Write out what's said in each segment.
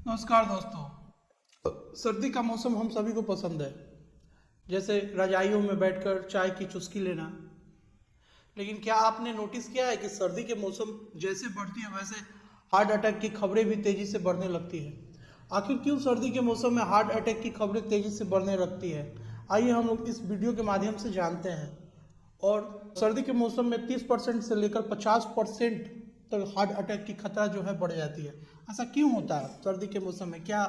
नमस्कार दोस्तों। सर्दी का मौसम हम सभी को पसंद है, जैसे रजाइयों में बैठकर चाय की चुस्की लेना। लेकिन क्या आपने नोटिस किया है कि सर्दी के मौसम जैसे बढ़ती है वैसे हार्ट अटैक की खबरें भी तेजी से बढ़ने लगती है। आखिर क्यों सर्दी के मौसम में हार्ट अटैक की खबरें तेजी से बढ़ने लगती है, आइए हम लोग इस वीडियो के माध्यम से जानते हैं। और सर्दी के मौसम में 30% से लेकर 50% तक हार्ट अटैक की खतरा जो है बढ़ जाती है। ऐसा क्यों होता है सर्दी के मौसम में? क्या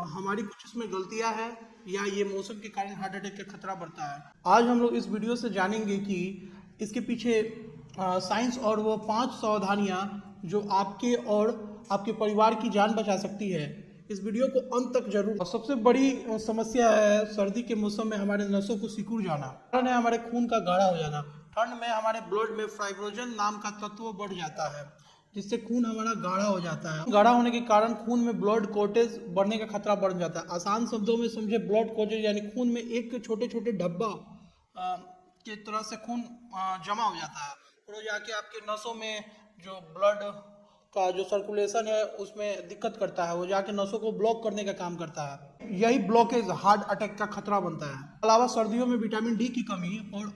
हमारी कुछ इसमें गलतियां हैं या ये मौसम के कारण हार्ट अटैक का खतरा बढ़ता है? आज हम लोग इस वीडियो से जानेंगे कि इसके पीछे साइंस और वो 5 सावधानियां जो आपके और आपके परिवार की जान बचा सकती है। इस वीडियो को अंत तक जरूर। और सबसे बड़ी समस्या है सर्दी के मौसम में हमारे नसों को सिकुड़ जाना, कारण है हमारे खून का गाढ़ा हो जाना। ठंड में हमारे ब्लड में फाइब्रोजन नाम का तत्व बढ़ जाता है, जिससे खून हमारा गाढ़ा हो जाता है। गाढ़ा होने के कारण खून में ब्लड कोटेज बढ़ने का खतरा बढ़ जाता है। आसान शब्दों में समझे, ब्लड कोटेज यानी खून में एक छोटे छोटे डब्बा के तरह से खून जमा हो जाता है और वो जाके आपके नसों में जो ब्लड का जो सर्कुलेशन है उसमें दिक्कत करता है, वो जाके नसों को ब्लॉक करने का काम करता है। यही ब्लॉकेज हार्ट अटैक का खतरा बनता है। अलावा सर्दियों में विटामिन डी की कमी और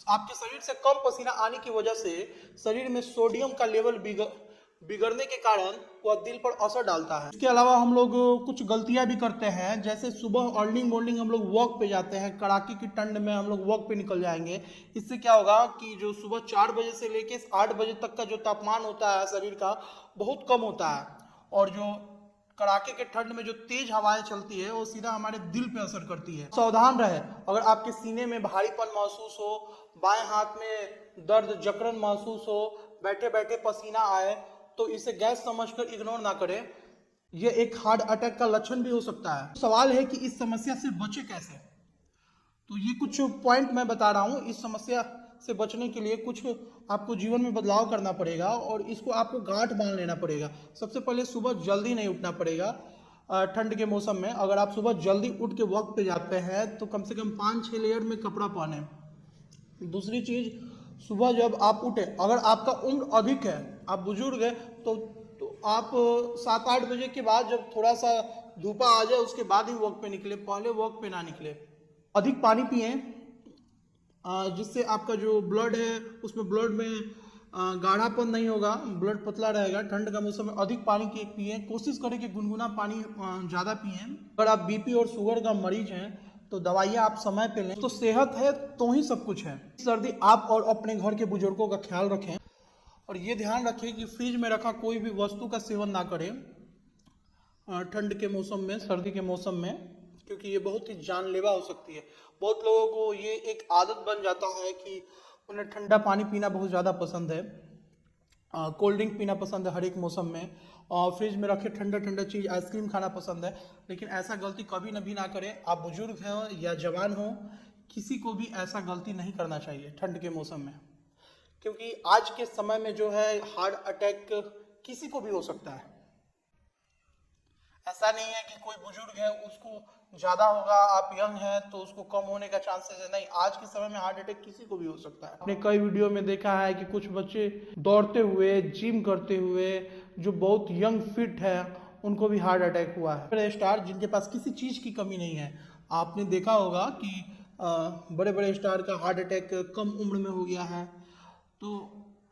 आपके शरीर से कम पसीना आने की वजह से शरीर में सोडियम का लेवल बिगड़ने के कारण वह दिल पर असर डालता है। इसके अलावा हम लोग कुछ गलतियां भी करते हैं, जैसे सुबह अर्ली मॉर्निंग हम लोग वॉक पे जाते हैं। कड़ाके की ठंड में हम लोग वॉक पे निकल जाएंगे। इससे क्या होगा कि जो सुबह 4 बजे से लेके 8 बजे तक का जो तापमान होता है शरीर का बहुत कम होता है, और जो कड़ाके के ठंड में जो तेज हवाएं चलती है वो सीधा हमारे दिल पे असर करती है। सावधान रहे, अगर आपके सीने में भारीपन महसूस हो, बाएं हाथ में दर्द जकड़न महसूस हो, बैठे बैठे पसीना आए, तो इसे गैस समझकर इग्नोर ना करें। यह एक हार्ट अटैक का लक्षण भी हो सकता है। सवाल है कि इस समस्या से बचे कैसे। तो ये कुछ पॉइंट मैं बता रहा हूँ। इस समस्या से बचने के लिए कुछ आपको जीवन में बदलाव करना पड़ेगा और इसको आपको गांठ बांध लेना पड़ेगा। सबसे पहले सुबह जल्दी नहीं उठना पड़ेगा। ठंड के मौसम में अगर आप सुबह जल्दी उठ के वॉक पे जाते हैं तो कम से कम 5-6 लेयर में कपड़ा पहने। दूसरी चीज, सुबह जब आप उठे, अगर आपका उम्र अधिक है, आप बुजुर्ग है, तो आप 7-8 बजे के बाद जब थोड़ा सा धूपा आ जाए उसके बाद ही वॉक पे निकले, पहले वॉक पे ना निकले। अधिक पानी पिए, जिससे आपका जो ब्लड है उसमें ब्लड में गाढ़ापन नहीं होगा, ब्लड पतला रहेगा। ठंड का मौसम में अधिक पानी पिए। कोशिश करें कि गुनगुना पानी ज़्यादा पिए। अगर आप बीपी और शुगर का मरीज हैं तो दवाइयाँ आप समय पे लें। तो सेहत है तो ही सब कुछ है। सर्दी आप और अपने घर के बुजुर्गों का ख्याल रखें और ये ध्यान रखें कि फ्रिज में रखा कोई भी वस्तु का सेवन ना करें ठंड के मौसम में, सर्दी के मौसम में, क्योंकि ये बहुत ही जानलेवा हो सकती है। बहुत लोगों को ये एक आदत बन जाता है कि उन्हें ठंडा पानी पीना बहुत ज़्यादा पसंद है, कोल्ड ड्रिंक पीना पसंद है हर एक मौसम में, और फ्रिज में रखे ठंडा ठंडा चीज़ आइसक्रीम खाना पसंद है। लेकिन ऐसा गलती कभी भी ना करें। आप बुजुर्ग हो या जवान हो, किसी को भी ऐसा गलती नहीं करना चाहिए ठंड के मौसम में, क्योंकि आज के समय में जो है हार्ट अटैक किसी को भी हो सकता है। ऐसा नहीं है कि कोई बुजुर्ग है उसको ज्यादा होगा, आप यंग हैं तो उसको कम होने का चांसेस है। नहीं, आज के समय में हार्ट अटैक किसी को भी हो सकता है। आपने कई वीडियो में देखा है कि कुछ बच्चे दौड़ते हुए, जिम करते हुए, जो बहुत यंग फिट है, उनको भी हार्ट अटैक हुआ है। बड़े स्टार जिनके पास किसी चीज की कमी नहीं है, आपने देखा होगा कि बड़े बड़े स्टार का हार्ट अटैक कम उम्र में हो गया है। तो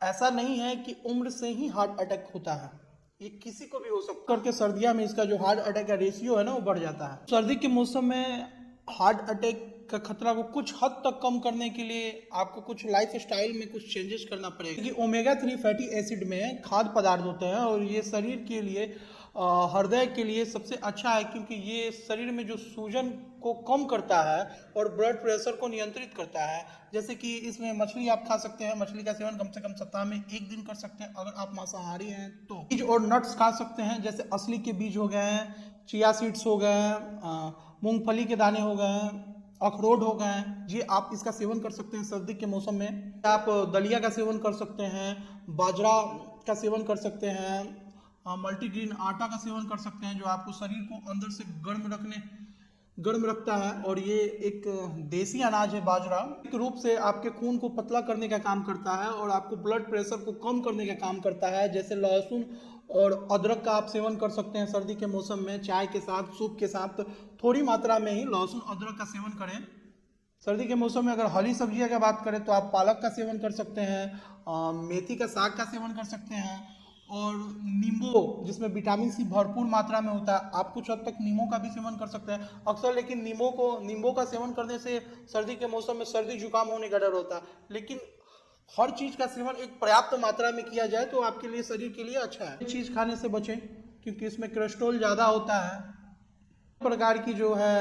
ऐसा नहीं है कि उम्र से ही हार्ट अटैक होता है, ये किसी को भी हो सकता है। करके सर्दियों में इसका जो हार्ट अटैक का रेशियो है ना वो बढ़ जाता है। सर्दी के मौसम में हार्ट अटैक का खतरा को कुछ हद तक कम करने के लिए आपको कुछ लाइफ स्टाइल में कुछ चेंजेस करना पड़ेगा। क्योंकि ओमेगा 3 फैटी एसिड में खाद्य पदार्थ होते हैं और ये शरीर के लिए, हृदय के लिए सबसे अच्छा है, क्योंकि ये शरीर में जो सूजन को कम करता है और ब्लड प्रेशर को नियंत्रित करता है। जैसे कि इसमें मछली आप खा सकते हैं, मछली का सेवन कम से कम सप्ताह में 1 दिन कर सकते हैं अगर आप मांसाहारी हैं तो। बीज और नट्स खा सकते हैं, जैसे असली के बीज हो गए हैं, चिया सीड्स हो गए हैं, मूंगफली के दाने हो गए हैं, अखरोट हो गए हैं, ये आप इसका सेवन कर सकते हैं सर्दी के मौसम में। आप दलिया का सेवन कर सकते हैं, बाजरा का सेवन कर सकते हैं, मल्टीग्रेन आटा का सेवन कर सकते हैं, जो आपको शरीर को अंदर से गर्म रखता है। और ये एक देसी अनाज है बाजरा, एक रूप से आपके खून को पतला करने का काम करता है और आपको ब्लड प्रेशर को कम करने का काम करता है। जैसे लहसुन और अदरक का आप सेवन कर सकते हैं सर्दी के मौसम में, चाय के साथ, सूप के साथ थोड़ी मात्रा में ही लहसुन अदरक का सेवन करें। सर्दी के मौसम में अगर हरी सब्जियां की बात करें तो आप पालक का सेवन कर सकते हैं, मेथी का साग का सेवन कर सकते हैं, और नींबू जिसमें विटामिन सी भरपूर मात्रा में होता है, आप कुछ हद तक नींबू का भी सेवन कर सकते हैं अक्सर। लेकिन नींबू का सेवन करने से सर्दी के मौसम में सर्दी जुकाम होने का डर होता है, लेकिन हर चीज़ का सेवन एक पर्याप्त मात्रा में किया जाए तो आपके लिए, शरीर के लिए अच्छा है। चीज़ खाने से बचें क्योंकि इसमें कोलेस्ट्रॉल ज़्यादा होता है। प्रकार की जो है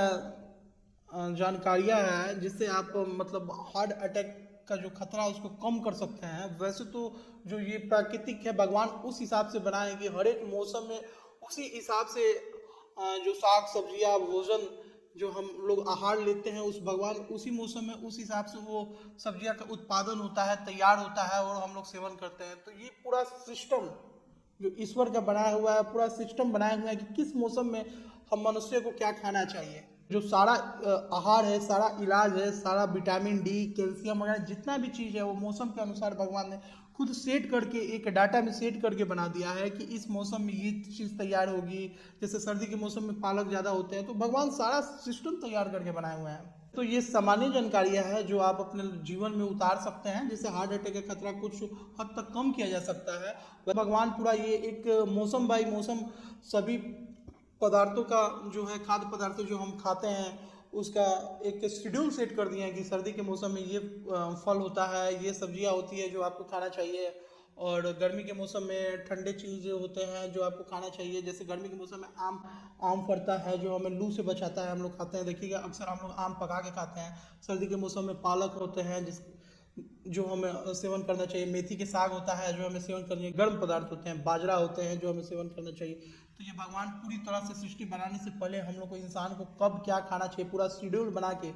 जानकारियां हैं जिससे आप मतलब हार्ट अटैक का जो खतरा है उसको कम कर सकते हैं। वैसे तो जो ये प्राकृतिक है, भगवान उस हिसाब से बनाए कि हर एक मौसम में उसी हिसाब से जो साग सब्जियां भोजन जो हम लोग आहार लेते हैं, उस भगवान उसी मौसम में उस हिसाब से वो सब्जियां का उत्पादन होता है, तैयार होता है और हम लोग सेवन करते हैं। तो ये पूरा सिस्टम जो ईश्वर का बनाया हुआ है, पूरा सिस्टम बनाया हुआ है कि किस मौसम में हम मनुष्य को क्या खाना चाहिए। जो सारा आहार है, सारा इलाज है, सारा विटामिन डी, कैल्शियम वगैरह जितना भी चीज़ है वो मौसम के अनुसार भगवान ने खुद सेट करके, एक डाटा में सेट करके बना दिया है कि इस मौसम में ये चीज़ तैयार होगी। जैसे सर्दी के मौसम में पालक ज़्यादा होते हैं तो भगवान सारा सिस्टम तैयार करके बनाए हुए हैं। तो ये सामान्य जानकारियाँ हैं जो आप अपने जीवन में उतार सकते हैं, जिससे हार्ट अटैक का खतरा कुछ हद तक कम किया जा सकता है। भगवान पूरा ये एक मौसम बाई मौसम सभी पदार्थों का जो है, खाद्य पदार्थ जो हम खाते हैं उसका एक शेड्यूल सेट कर दिए हैं कि सर्दी के मौसम में ये फल होता है, ये सब्जियां होती है जो आपको खाना चाहिए, और गर्मी के मौसम में ठंडे चीज़ें होते हैं जो आपको खाना चाहिए। जैसे गर्मी के मौसम में आम फलता है जो हमें लू से बचाता है, हम लोग खाते हैं, देखिएगा अक्सर हम लोग आम पका के खाते हैं। सर्दी के मौसम में पालक होते हैं जो हमें सेवन करना चाहिए, मेथी के साग होता है जो हमें सेवन करना चाहिए, गर्म पदार्थ होते हैं, बाजरा होते हैं जो हमें सेवन करना चाहिए। तो ये भगवान पूरी तरह से सृष्टि बनाने से पहले हम लोग को, इंसान को कब क्या खाना चाहिए पूरा शेड्यूल बना के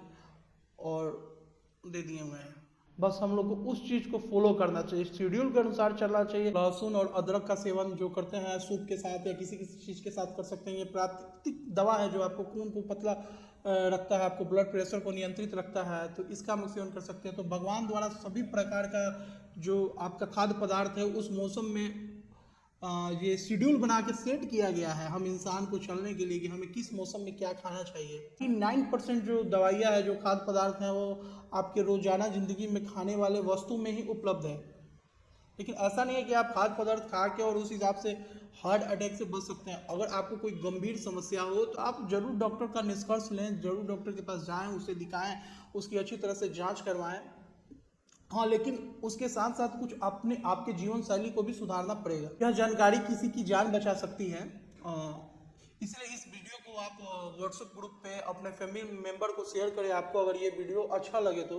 और दे दिए हुए हैं। बस हम लोग को उस चीज़ को फॉलो करना चाहिए, शेड्यूल के अनुसार चलना चाहिए। लहसुन और अदरक का सेवन जो करते हैं सूप के साथ या किसी किसी चीज़ के साथ कर सकते हैं। ये प्राकृतिक दवा है जो आपको खून को पतला रखता है, आपको ब्लड प्रेशर को नियंत्रित रखता है, तो इसका हम सेवन कर सकते हैं। तो भगवान द्वारा सभी प्रकार का जो आपका खाद्य पदार्थ है उस मौसम में ये शेड्यूल बना के सेट किया गया है हम इंसान को चलने के लिए कि हमें किस मौसम में क्या खाना चाहिए। 9% जो दवाइयाँ है, जो खाद्य पदार्थ हैं, वो आपके रोजाना ज़िंदगी में खाने वाले वस्तु में ही उपलब्ध है। लेकिन ऐसा नहीं है कि आप खाद्य पदार्थ खा के और उस हिसाब से हार्ट अटैक से बच सकते हैं। अगर आपको कोई गंभीर समस्या हो तो आप जरूर डॉक्टर का निष्कर्ष लें, जरूर डॉक्टर के पास जाएं, उसे दिखाएं, उसकी अच्छी तरह से जांच करवाएं। हाँ, लेकिन उसके साथ साथ कुछ अपने आपके जीवन शैली को भी सुधारना पड़ेगा। यह जानकारी किसी की जान बचा सकती है, इसलिए इस वीडियो को आप व्हाट्सएप ग्रुप पे अपने फैमिली मेंबर को शेयर करें, आपको अगर ये वीडियो अच्छा लगे तो।